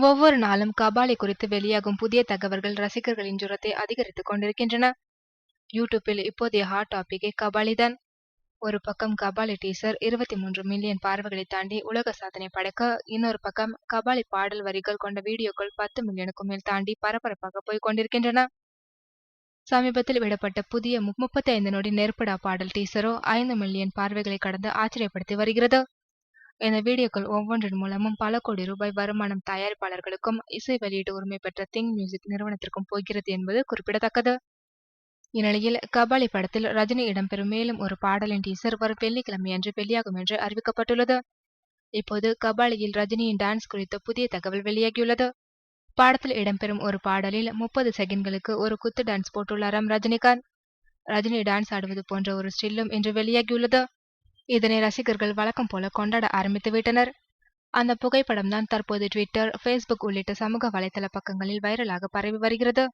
ஒவ்வொரு நாளும் கபாலி குறித்து வெளியாகும் புதிய தகவல்கள் ரசிகர்களின் ஜுரத்தை அதிகரித்துக் கொண்டிருக்கின்றன. யூடியூப்பில் இப்போதைய ஹாட் டாபிக்கே கபாலி தான். ஒரு பக்கம் கபாலி டீசர் 23 மில்லியன் பார்வைகளை தாண்டி உலக சாதனை படைக்க, இன்னொரு பக்கம் கபாலி பாடல் வரிகள் கொண்ட வீடியோக்கள் 10 மில்லியனுக்கும் மேல் தாண்டி பரபரப்பாக போய்க் கொண்டிருக்கின்றன. சமீபத்தில் விடப்பட்ட புதிய 35 நொடி நெருப்புடா பாடல் டீசரோ 5 மில்லியன் பார்வைகளை கடந்து ஆச்சரியப்படுத்தி வருகிறது. இந்த வீடியோக்கள் ஒவ்வொன்றின் மூலமும் பல கோடி ரூபாய் வருமானம் தயாரிப்பாளர்களுக்கும் இசை வெளியீட்டு உரிமை பெற்ற திங் மியூசிக் நிறுவனத்திற்கும் போகிறது என்பது குறிப்பிடத்தக்கது. இந்நிலையில் கபாலி படத்தில் ரஜினி இடம்பெறும் மேலும் ஒரு பாடலின் டீசர் வரும் வெள்ளிக்கிழமையன்று வெளியாகும் என்று அறிவிக்கப்பட்டுள்ளது. இப்போது கபாலியில் ரஜினியின் டான்ஸ் குறித்த புதிய தகவல் வெளியாகியுள்ளது. படத்தில் இடம்பெறும் ஒரு பாடலில் 30 செகண்ட்களுக்கு ஒரு குத்து டான்ஸ் போட்டுள்ளாராம் ரஜினிகாந்த். ரஜினி டான்ஸ் ஆடுவது போன்ற ஒரு ஸ்டில்லும் இன்று வெளியாகியுள்ளது. இதனை ரசிகர்கள் வழக்கம் போல கொண்டாட ஆரம்பித்து விட்டனர். அந்த புகைப்படம் தான் தற்போது ட்விட்டர், ஃபேஸ்புக் உள்ளிட்ட சமூக வலைதள பக்கங்களில் வைரலாக பரவி வருகிறது.